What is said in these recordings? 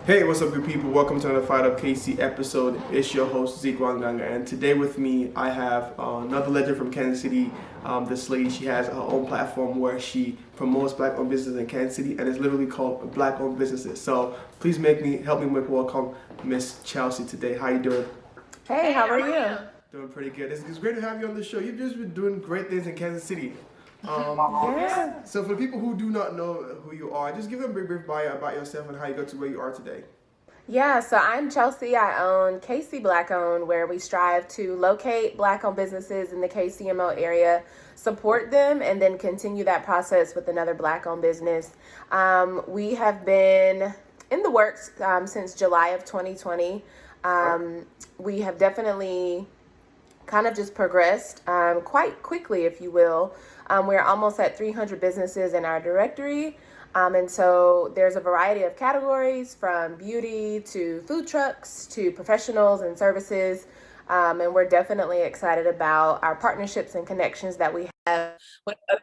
Hey, what's up, good people? Welcome to another FIREDUP KC episode. It's your host, Zeke Wanganga, and today with me, I have another legend from Kansas City. This lady, she has her own platform where she promotes black-owned businesses in Kansas City, and it's literally called Black-Owned Businesses. So please help me make welcome Miss Chelsea today. How you doing? Hey, how are you? Doing pretty good. It's great to have you on the show. You've just been doing great things in Kansas City. Yeah. So for the people who do not know who you are, just give them a brief bio about yourself and how you got to where you are today. Yeah, so I'm Chelsea. I own KC Black Owned, where we strive to locate Black owned businesses in the KCMO area, support them, and then continue that process with another Black owned business. We have been in the works since July of 2020. We have definitely kind of just progressed quite quickly, if you will. We're almost at 300 businesses in our directory. And so there's a variety of categories from beauty to food trucks to professionals and services. And we're definitely excited about our partnerships and connections that we have with other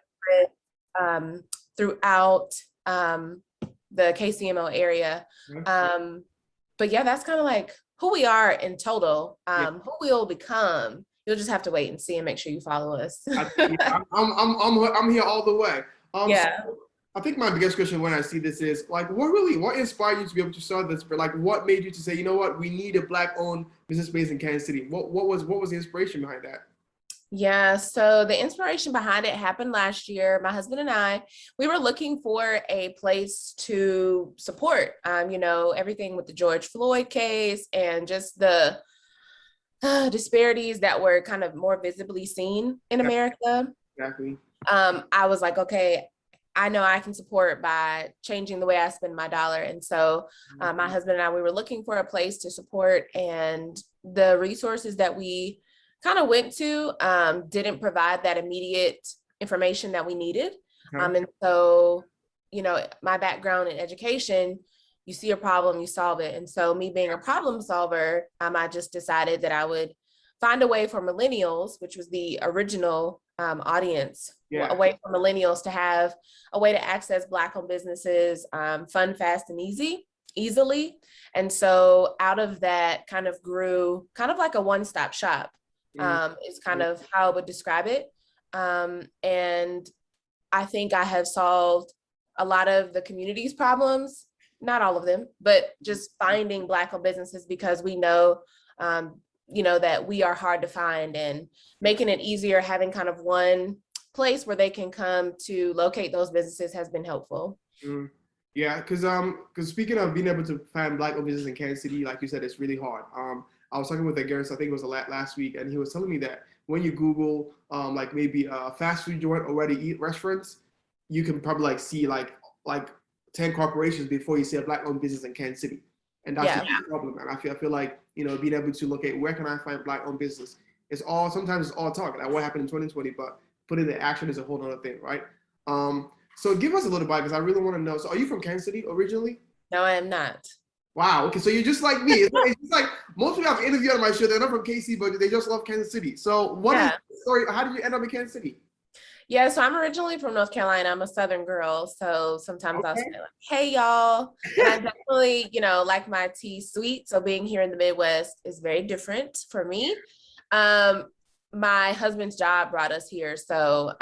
brands throughout the KCMO area. But yeah, that's kind of like who we are in total. Yeah. Who we'll become, you'll just have to wait and see and make sure you follow us. I'm here all the way. Yeah. So I think my biggest question when I see this is like, what inspired you to be able to start this? But like, what made you to say, you know what, we need a black-owned business space in Kansas City? What was the inspiration behind that? Yeah, so the inspiration behind it happened last year. My husband and I, we were looking for a place to support, everything with the George Floyd case and just the disparities that were kind of more visibly seen in Yeah, America. exactly. I was like, okay, I know I can support by changing the way I spend my dollar. And so my husband and I, we were looking for a place to support, and the resources that we kind of went to didn't provide that immediate information that we needed. Okay. And so, my background in education, you see a problem, you solve it. And so me being a problem solver, I just decided that I would find a way for millennials, which was the original audience, Yeah. a way for millennials to have a way to access Black-owned businesses, fun, fast, and easily. And so out of that kind of grew kind of like a one-stop shop, is kind of how I would describe it. And I think I have solved a lot of the community's problems, not all of them, but just finding Black-owned businesses because we know, that we are hard to find, and making it easier, having kind of one place where they can come to locate those businesses has been helpful. Mm. Yeah, because speaking of being able to find black-owned business in Kansas City, like you said, it's really hard. I was talking with a guest, I think it was last week, and he was telling me that when you Google like maybe a fast food joint or ready to eat restaurants, you can probably like see like 10 corporations before you see a black-owned business in Kansas City. And that's Yeah. just the problem, man. I feel like, being able to locate where can I find black-owned business, sometimes it's all talk, like what happened in 2020, but putting the action is a whole other thing, right? So give us a little bit because I really want to know. So are you from Kansas City originally? No, I am not. Wow. Okay. So you're just like me. It's just like most people I've interviewed on my show, they're not from KC, but they just love Kansas City. So what is Yeah. the story? How did you end up in Kansas City? Yeah, so I'm originally from North Carolina. I'm a Southern girl. So sometimes I'll say Okay. like, hey y'all. And I definitely, like my tea sweet. So being here in the Midwest is very different for me. Um, my husband's job brought us here. So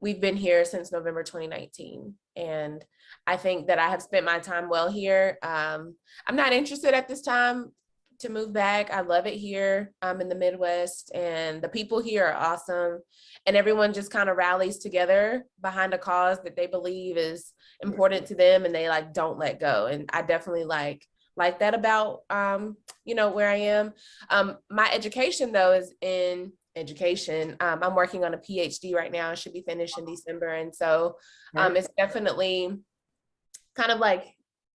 we've been here since November 2019. And I think that I have spent my time well here. I'm not interested at this time to move back. I love it here in the Midwest, and the people here are awesome. And everyone just kind of rallies together behind a cause that they believe is important to them, and they like don't let go. And I definitely like that about where I am. My education though is in education. I'm working on a PhD right now. I should be finished in December. And so Right. it's definitely kind of like,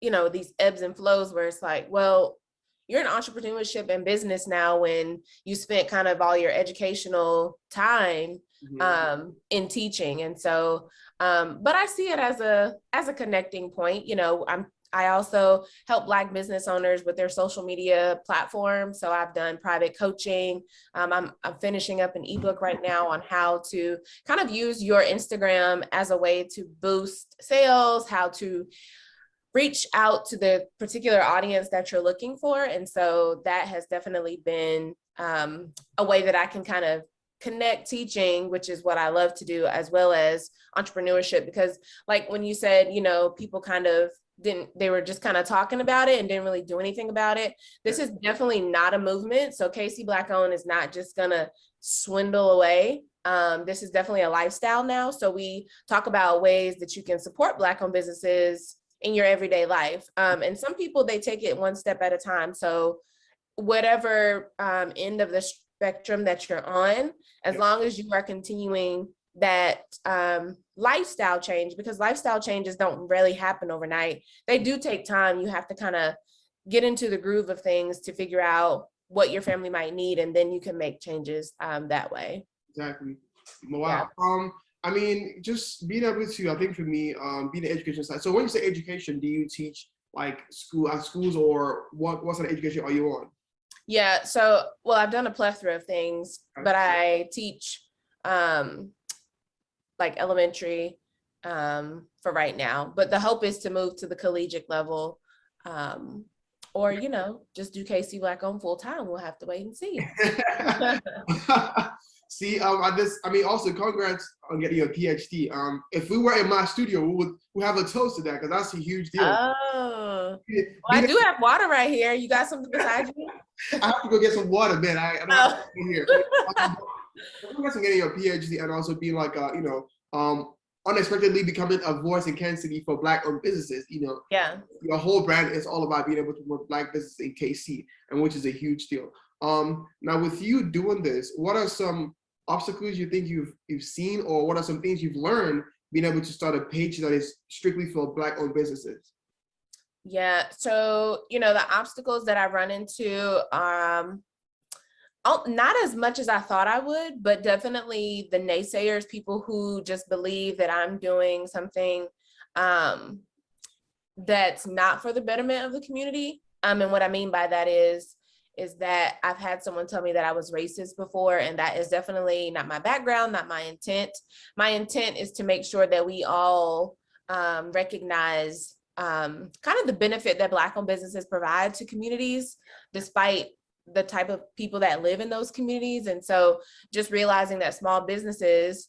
these ebbs and flows where it's like, well, you're in entrepreneurship and business now when you spent kind of all your educational time Mhm. in teaching. And so, but I see it as a connecting point. I also help Black business owners with their social media platforms. So I've done private coaching. I'm finishing up an ebook right now on how to kind of use your Instagram as a way to boost sales, how to reach out to the particular audience that you're looking for. And so that has definitely been a way that I can kind of connect teaching, which is what I love to do, as well as entrepreneurship. Because like when you said, you know, people kind of they were just kind of talking about it and didn't really do anything about it. This is definitely not a movement. So KC Black Owned is not just gonna swindle away. This is definitely a lifestyle now. So we talk about ways that you can support Black owned businesses in your everyday life. And some people, they take it one step at a time. So whatever end of the spectrum that you're on, as long as you are continuing that lifestyle change, because lifestyle changes don't really happen overnight. They do take time. You have to kind of get into the groove of things to figure out what your family might need, and then you can make changes that way. Exactly. Wow. Yeah. I mean, just being able to, I think for me, being the education side. So when you say education, do you teach like schools, or what sort of education are you on? Yeah, so, well, I've done a plethora of things, but I teach like elementary for right now, but the hope is to move to the collegiate level, or, you know, just do KC Black Owned full time. We'll have to wait and see. See, I mean, also congrats on getting your PhD. If we were in my studio, we have a toast to that, because that's a huge deal. Oh, well, I do have water right here. You got something beside you? I have to go get some water, man. I don't have to be here. Congrats on getting your PhD, and also being like, you know, unexpectedly becoming a voice in Kansas City for Black-owned businesses. You know, yeah, your whole brand is all about being able to work Black businesses in KC, and which is a huge deal. Now, with you doing this, what are some obstacles you think you've seen, or what are some things you've learned being able to start a page that is strictly for Black-owned businesses? Yeah, so, you know, the obstacles that I run into, not as much as I thought I would, but definitely the naysayers, people who just believe that I'm doing something that's not for the betterment of the community. And what I mean by that is that I've had someone tell me that I was racist before, and that is definitely not my background, not my intent. My intent is to make sure that we all recognize kind of the benefit that Black-owned businesses provide to communities, despite the type of people that live in those communities. And so just realizing that small businesses,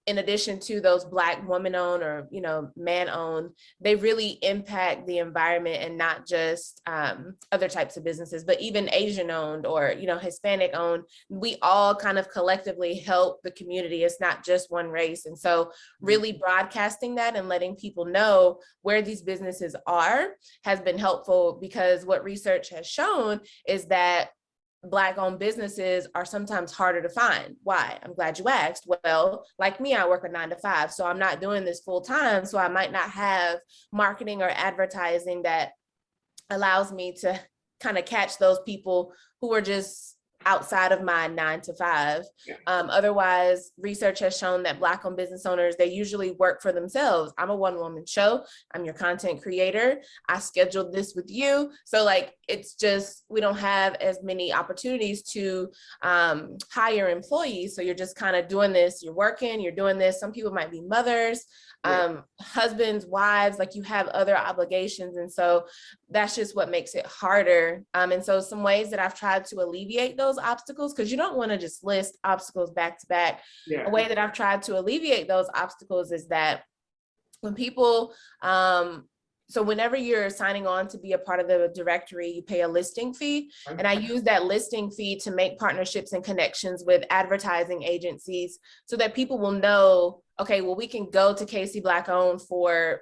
in addition to those Black woman-owned or, you know, man-owned, they really impact the environment, and not just other types of businesses, but even Asian-owned or, you know, Hispanic-owned. We all kind of collectively help the community. It's not just one race. And so really broadcasting that and letting people know where these businesses are has been helpful, because what research has shown is that Black-owned businesses are sometimes harder to find. Why? I'm glad you asked. Well, like me, I work a 9 to 5, so I'm not doing this full time. So I might not have marketing or advertising that allows me to kind of catch those people who are just outside of my 9 to 5. Otherwise, research has shown that Black-owned business owners, they usually work for themselves. I'm a one-woman show. I'm your content creator. I scheduled this with you. So like, it's just, we don't have as many opportunities to hire employees. So you're just kind of doing this, you're working, you're doing this. Some people might be mothers, husbands, wives, like you have other obligations. And so that's just what makes it harder. And so some ways that I've tried to alleviate those obstacles, because you don't want to just list obstacles back to back. A way that I've tried to alleviate those obstacles is that when people, so whenever you're signing on to be a part of the directory, you pay a listing fee. And I use that listing fee to make partnerships and connections with advertising agencies so that people will know, okay, well, we can go to KC Black Owned for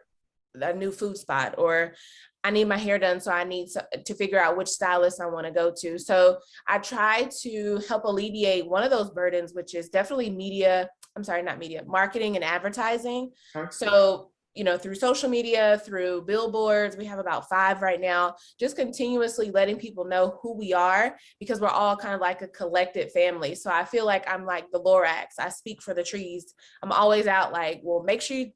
a new food spot, or I need my hair done, so I need to figure out which stylist I want to go to. So I try to help alleviate one of those burdens, which is definitely marketing and advertising. So, you know, through social media, through billboards, we have about 5 right now, just continuously letting people know who we are, because we're all kind of like a collected family. So I feel like I'm like the Lorax. I speak for the trees. I'm always out like, well, make sure you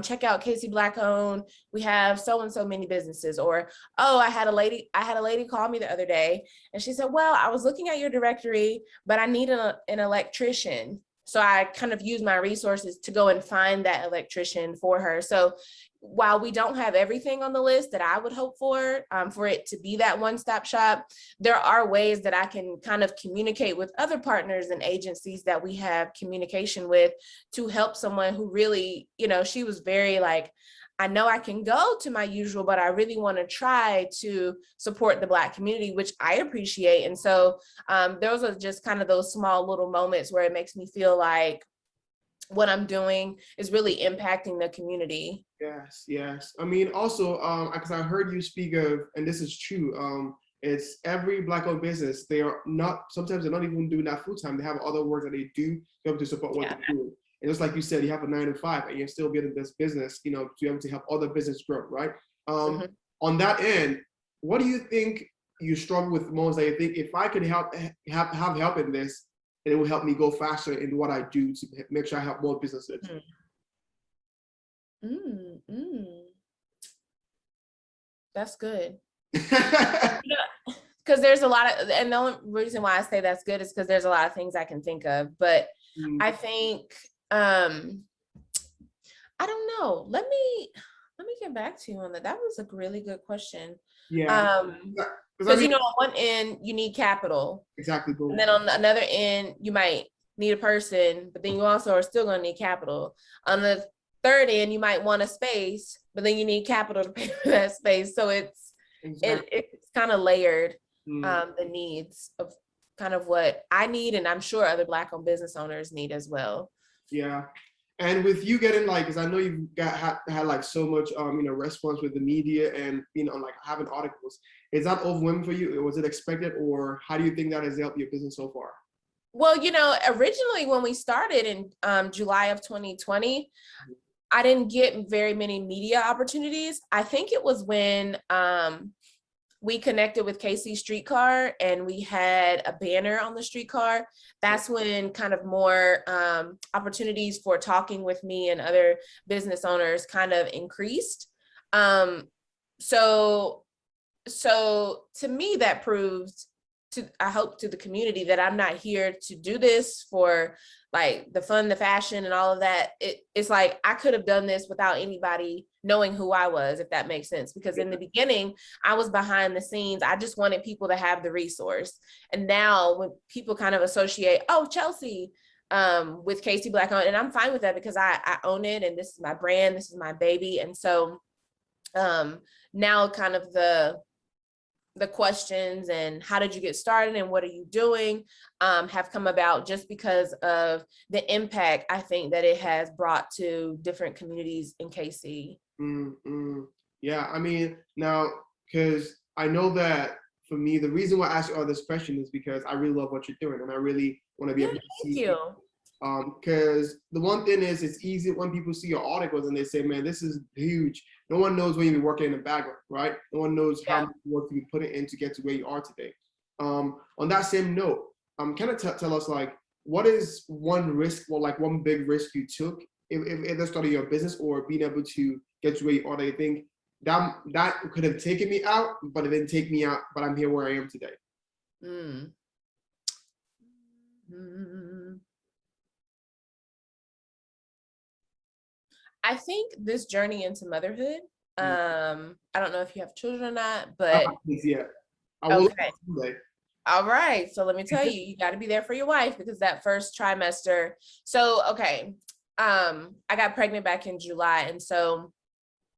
check out KC Black Owned. We have so and so many businesses. Or, oh, I had a lady call me the other day, and she said, well, I was looking at your directory, but I need an electrician. So I kind of use my resources to go and find that electrician for her. So while we don't have everything on the list that I would hope for it to be that one-stop shop, there are ways that I can kind of communicate with other partners and agencies that we have communication with to help someone who really, she was very like, I know I can go to my usual, but I really want to try to support the Black community, which I appreciate. And so those are just kind of those small little moments where it makes me feel like what I'm doing is really impacting the community. Yes, yes. I mean, also, because I heard you speak of, and this is true, it's every Black-owned business, they are not, sometimes they're not even doing that full time. They have other work that they do to be able to support what they're doing. And just like you said, you have a 9 to 5 and you're still building this business, to be able to help other business grow, right? On that end, what do you think you struggle with most that you think if I could have help in this, it will help me go faster in what I do to make sure I help more businesses? That's good. Because there's a lot of, and the only reason why I say that's good is because there's a lot of things I can think of, but I think, I don't know. Let me get back to you on that. That was a really good question. Yeah. Because on one end you need capital. Exactly. And then on the another end you might need a person, but then you also are still going to need capital. On the third end you might want a space, but then you need capital to pay for that space. So it's kind of layered, the needs of kind of what I need, and I'm sure other Black-owned business owners need as well. Yeah. And with you getting because I know you've had like so much response with the media and like having articles, is that overwhelming for you? Was it expected, or how do you think that has helped your business so far? Well, originally when we started in July of 2020, I didn't get very many media opportunities. I think it was when we connected with KC Streetcar and we had a banner on the streetcar. That's when kind of more opportunities for talking with me and other business owners kind of increased. So to me, that proves I hope to the community that I'm not here to do this for like the fun, the fashion and all of that. It's like, I could have done this without anybody knowing who I was, if that makes sense. Because in the beginning, I was behind the scenes. I just wanted people to have the resource. And now when people kind of associate, oh, Chelsea, with KC Black owned, and I'm fine with that because I own it and this is my brand, this is my baby. And so now kind of the questions and how did you get started and what are you doing have come about just because of the impact I think that it has brought to different communities in KC. Yeah, I mean, now, because I know that for me, the reason why I asked you all this question is because I really love what you're doing and I really want to be able to see. Thank you. Because the one thing is, it's easy when people see your articles and they say, man, this is huge. No one knows when you've been working in the background, right? No one knows how much work you put it in to get to where you are today. On that same note, kind of tell us, like, what is one risk or like one big risk you took if starting your business or being able to get to where you are that you think that could have taken me out, but it didn't take me out, but I'm here where I am today? I think this journey into motherhood, I don't know if you have children or not, but yeah, I will. Okay. All right, so let me tell you, you got to be there for your wife because that first trimester. So, okay, I got pregnant back in July. And so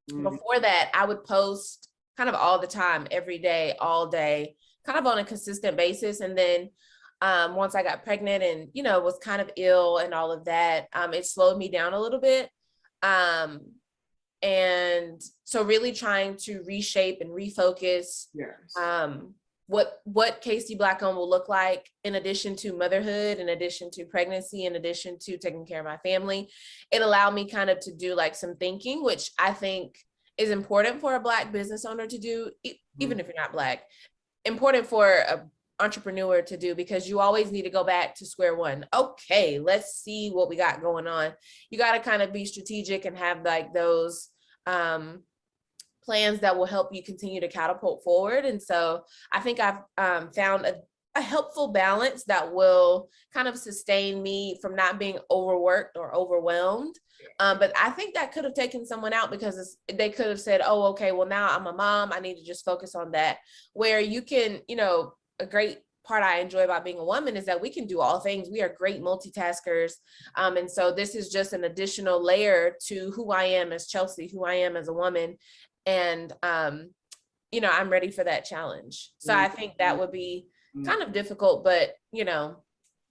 before that, I would post kind of all the time, every day, all day, kind of on a consistent basis. And then once I got pregnant and, was kind of ill and all of that, it slowed me down a little bit. And so really trying to reshape and refocus what KC Black owned will look like in addition to motherhood, in addition to pregnancy, in addition to taking care of my family. It allowed me kind of to do like some thinking, which I think is important for a Black business owner to do, even if you're not Black, important for a entrepreneur to do, because you always need to go back to square one. Okay, let's see what we got going on. You got to kind of be strategic and have like those plans that will help you continue to catapult forward. And so I think I've found a helpful balance that will kind of sustain me from not being overworked or overwhelmed. But I think that could have taken someone out because they could have said, oh, okay, well, now I'm a mom. I need to just focus on that. Where you can, a great part I enjoy about being a woman is that we can do all things. We are great multitaskers. And so this is just an additional layer to who I am as Chelsea, who I am as a woman. And, I'm ready for that challenge. So I think that would be kind of difficult, but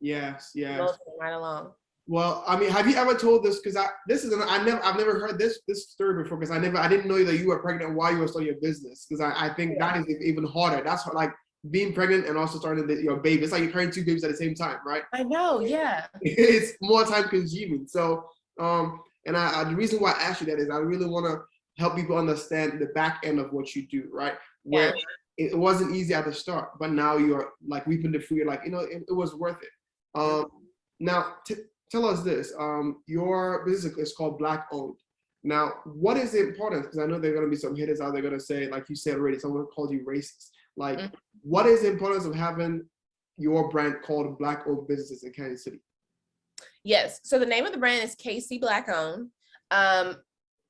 Yes, yes. right along. Well, I mean, have you ever told this? Because I've never heard this story before. Because I didn't know that you were pregnant while you were starting your business. Because I think that is even harder. That's like being pregnant and also starting your baby. It's like you're carrying two babies at the same time, right? I know, yeah. It's more time consuming. So, and the reason why I asked you that is I really want to help people understand the back end of what you do, right? Where it wasn't easy at the start, but now you're like reaping the fruit. You're like, it was worth it. Now, tell us this. Your business is called Black Owned. Now, what is the importance? Because I know there are going to be some haters out there going to say, like you said already, someone called you racist. Like, what is the importance of having your brand called Black Owned Businesses in Kansas City? Yes. So the name of the brand is KC Black Owned.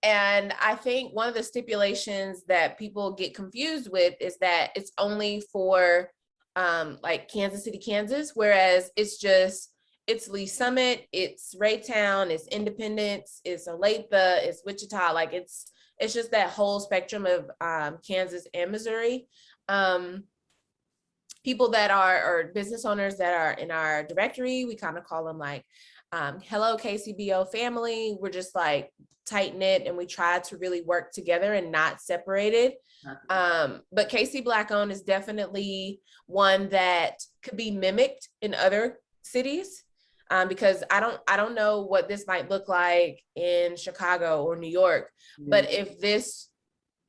And I think one of the stipulations that people get confused with is that it's only for like Kansas City, Kansas, whereas it's Lee Summit, it's Raytown, it's Independence, it's Olathe, it's Wichita. Like it's just that whole spectrum of Kansas and Missouri. People that are business owners that are in our directory, we kind of call them like, hello KCBO family. We're just like tight knit and we try to really work together and not separated. But KC Black Owned is definitely one that could be mimicked in other cities. Because I don't know what this might look like in Chicago or New York, but if this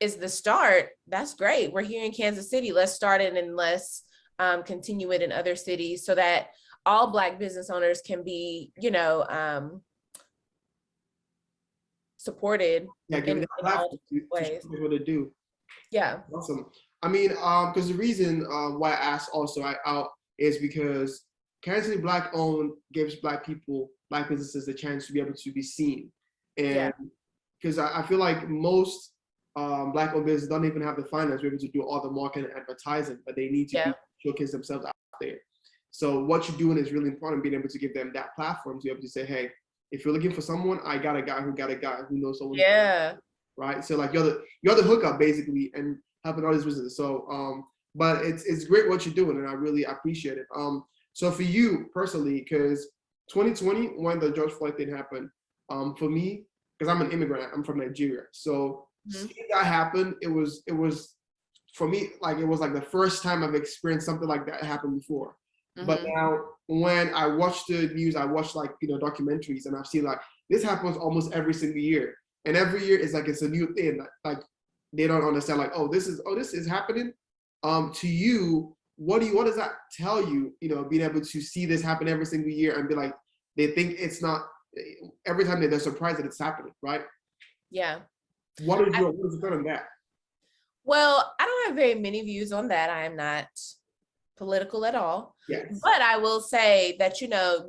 is the start, that's great. We're here in Kansas City. Let's start it and let's continue it in other cities so that all Black business owners can be, supported in all ways. What to do. Yeah. Awesome. I mean, because the reason why I asked also is because Kansas City Black Owned gives Black people, Black businesses the chance to be able to be seen. And because I feel like most Black owned businesses don't even have the finance to be able to do all the marketing and advertising, but they need to showcase themselves out there. So what you're doing is really important, being able to give them that platform to be able to say, hey, if you're looking for someone, I got a guy who knows someone. Yeah. Right. So like you're the hookup basically and helping all these businesses. So but it's great what you're doing and I really appreciate it. So for you personally, because 2020, when the George Floyd thing happened, for me, because I'm an immigrant, I'm from Nigeria. So seeing that happen, it was for me, like it was like the first time I've experienced something like that happen before. But now when I watch the news, I watch like, documentaries and I've seen like this happens almost every single year. And every year it's like it's a new thing. Like they don't understand like, this is happening. To you, what does that tell you, being able to see this happen every single year and be like, they think it's not, every time they're surprised that it's happening, right? Yeah. What is your thought on that? Well, I don't have very many views on that. I am not political at all. Yes. But I will say that,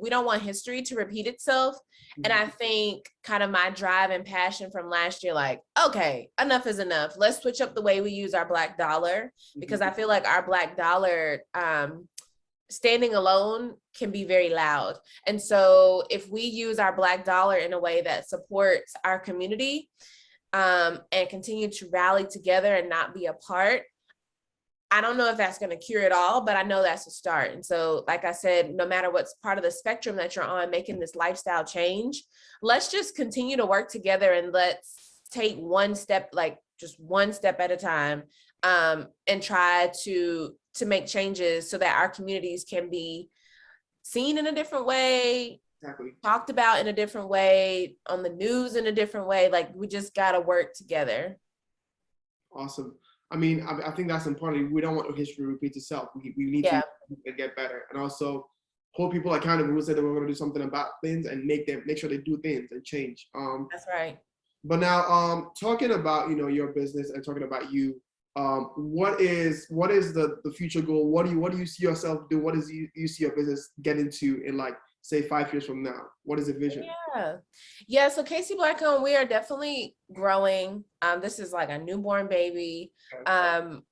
we don't want history to repeat itself. And I think kind of my drive and passion from last year, like, okay, enough is enough. Let's switch up the way we use our Black dollar, because I feel like our Black dollar standing alone can be very loud. And so if we use our Black dollar in a way that supports our community and continue to rally together and not be apart, I don't know if that's going to cure it all, but I know that's a start. And so, like I said, no matter what's part of the spectrum that you're on, making this lifestyle change, let's just continue to work together and let's take one step, like just one step at a time, and try to make changes so that our communities can be seen in a different way, talked about in a different way, on the news in a different way. Like we just got to work together. Awesome. I mean, I think that's important. We don't want history to repeat itself. We need to get better, and also hold people accountable. Who said that we're going to do something about things and make sure they do things and change. That's right. But now, talking about your business and talking about you, what is the future goal? What do you see yourself do? What is you see your business get into in like say 5 years from now? What is the vision? Yeah, so KC Black Owned, we are definitely growing. This is like a newborn baby.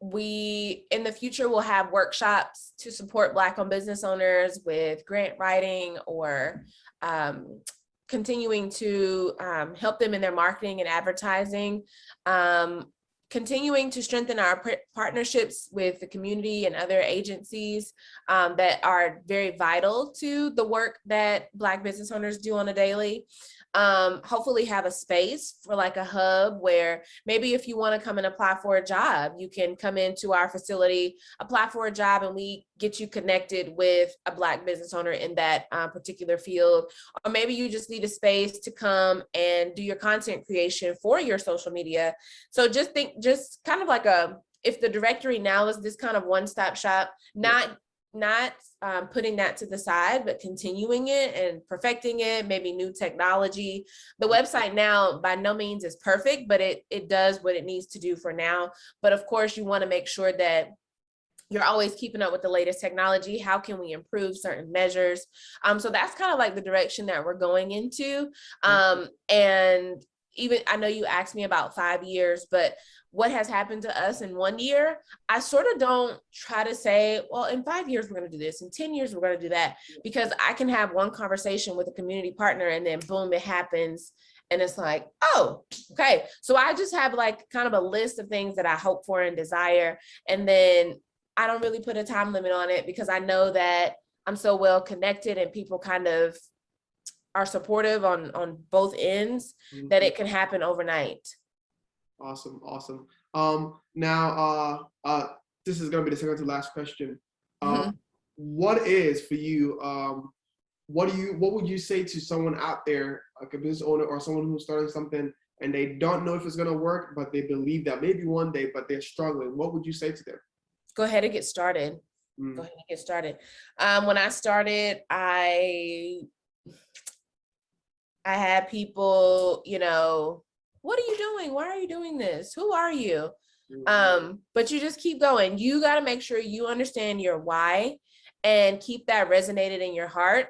We in the future will have workshops to support Black owned business owners with grant writing or continuing to help them in their marketing and advertising. Continuing to strengthen our partnerships with the community and other agencies that are very vital to the work that Black business owners do on a daily. Hopefully have a space for like a hub where maybe if you want to come and apply for a job, you can come into our facility, apply for a job, and we get you connected with a Black business owner in that particular field. Or maybe you just need a space to come and do your content creation for your social media. So just kind of like if the directory now is this kind of one-stop shop, not putting that to the side, but continuing it and perfecting it, maybe new technology. The website now by no means is perfect, but it does what it needs to do for now. But of course, you want to make sure that you're always keeping up with the latest technology. How can we improve certain measures? So that's kind of like the direction that we're going into. And even, I know you asked me about 5 years, but what has happened to us in 1 year, I sort of don't try to say, well, in 5 years, we're going to do this. In 10 years, we're going to do that, because I can have one conversation with a community partner and then boom, it happens. And it's like, oh, okay. So I just have like kind of a list of things that I hope for and desire. And then I don't really put a time limit on it, because I know that I'm so well connected and people kind of are supportive on both ends that it can happen overnight. Awesome. Now, this is going to be the second to last question. What is for you, what would you say to someone out there, like a business owner or someone who's starting something and they don't know if it's going to work, but they believe that maybe one day, but they're struggling? What would you say to them? Go ahead and get started. Go ahead and get started. When I started, I had people, what are you doing? Why are you doing this? Who are you? But you just keep going. You got to make sure you understand your why and keep that resonated in your heart.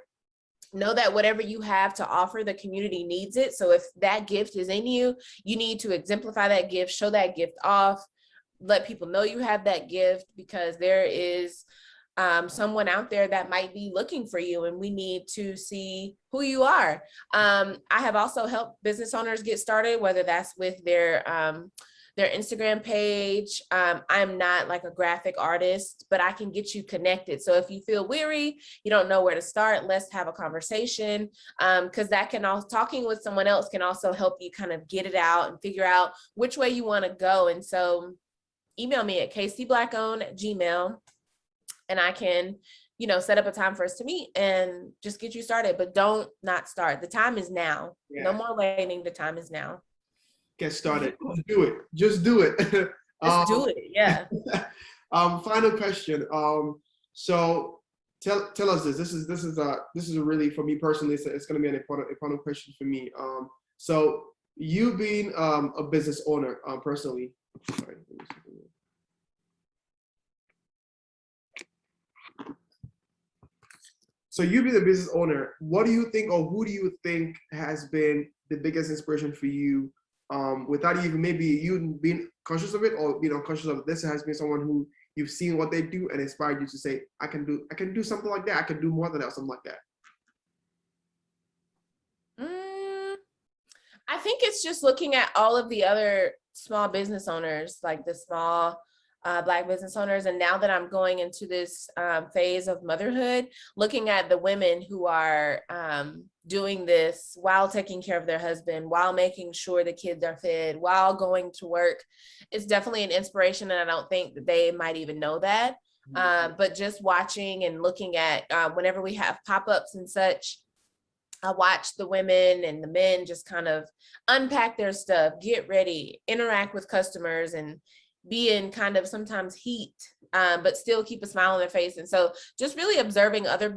Know that whatever you have to offer, the community needs it. So if that gift is in you, you need to exemplify that gift, show that gift off, let people know you have that gift, because there is someone out there that might be looking for you, and we need to see who you are. I have also helped business owners get started, whether that's with their Instagram page. I'm not like a graphic artist, but I can get you connected. So if you feel weary, you don't know where to start, let's have a conversation, because that can also, talking with someone else can also help you kind of get it out and figure out which way you want to go. And so email me at kcblackowned@gmail.com. And I can, set up a time for us to meet and just get you started. But don't not start. The time is now. Yeah. No more waiting. The time is now. Get started. Just do it. Just do it. Yeah. Final question. So tell us this. This is a really, for me personally, it's going to be an important question for me. So you being a business owner personally. Sorry, so you being a business owner, what do you think, or who do you think has been the biggest inspiration for you, without even maybe you being conscious of it or being unconscious of it? This has been someone who you've seen what they do and inspired you to say, I can do something like that. I can do more than that, something like that. I think it's just looking at all of the other small business owners, like the small Black business owners. And now that I'm going into this phase of motherhood, looking at the women who are doing this while taking care of their husband, while making sure the kids are fed, while going to work, it's definitely an inspiration. And I don't think that they might even know that. But just watching and looking at whenever we have pop-ups and such, I watch the women and the men just kind of unpack their stuff, get ready, interact with customers, and be in kind of sometimes heat, but still keep a smile on their face. And so just really observing other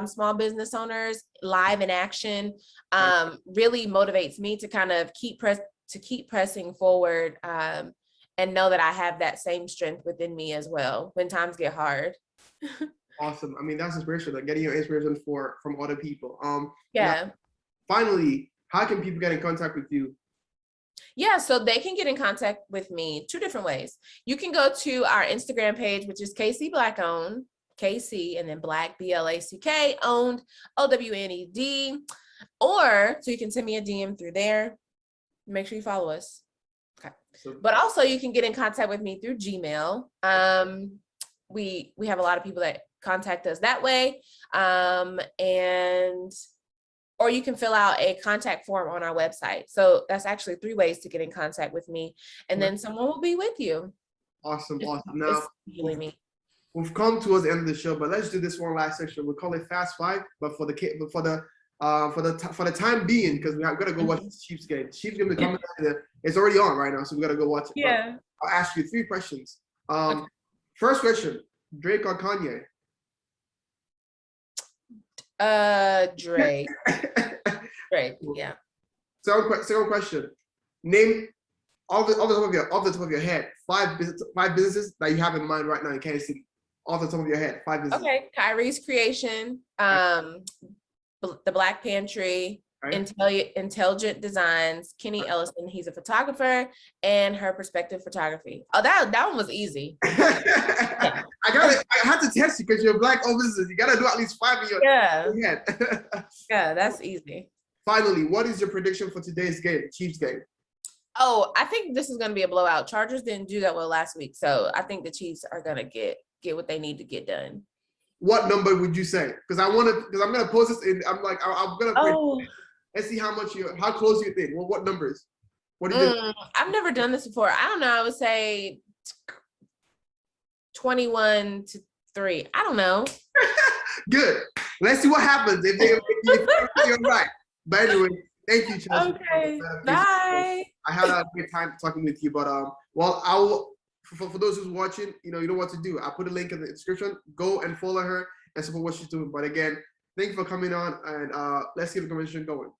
small business owners live in action really motivates me to kind of keep pressing forward and know that I have that same strength within me as well when times get hard. Awesome. I mean, that's inspirational. Like getting your inspiration from other people. Now, Yeah. finally, how can people get in contact with you? Yeah, so they can get in contact with me 2 different ways. You can go to our Instagram page, which is KC Black Owned, KC, and then Black, BLACK, owned, OWNED. Or, so you can send me a DM through there. Make sure you follow us. Okay. But also you can get in contact with me through Gmail. We have a lot of people that contact us that way. Or you can fill out a contact form on our website. So that's actually 3 ways to get in contact with me. And then someone will be with you. Awesome. Now, usually me. We've come towards the end of the show, but let's do this one last section. We'll call it Fast Five, but for the time being, because we got to go watch the Chiefs game. Chiefs game is coming. It's already on right now, so we got to go watch it. Yeah. But I'll ask you 3 questions. First question: Drake or Kanye? Drake. Drake. Yeah. Second question: Name off the top of your head 5 businesses that you have in mind right now in Kansas City. Off the top of your head, 5 businesses. Okay. Kyrie's Creation, the Black Pantry, right. Intelligent Designs, Kenny Ellison, he's a photographer, and Her Perspective Photography. Oh, that one was easy. I had to test you because you're Black owned businesses. You gotta do at least 5 in your head. Yeah, that's easy. Finally, what is your prediction for today's game, Chiefs game? Oh, I think this is going to be a blowout. Chargers didn't do that well last week, so I think the Chiefs are going to get what they need to get done. What number would you say? Because I'm gonna post this in. I'm gonna let's see how close you think. Well, what numbers? What do you think? I've never done this before. I don't know. I would say 21-3. I don't know. Good. Let's see what happens if you're right. But anyway, thank you, Chelsea. Okay. Bye. I had a great time talking with you, but well, I will. For those who's watching, you know what to do. I'll put a link in the description. Go and follow her and support what she's doing. But again, thank you for coming on, and let's keep the conversation going.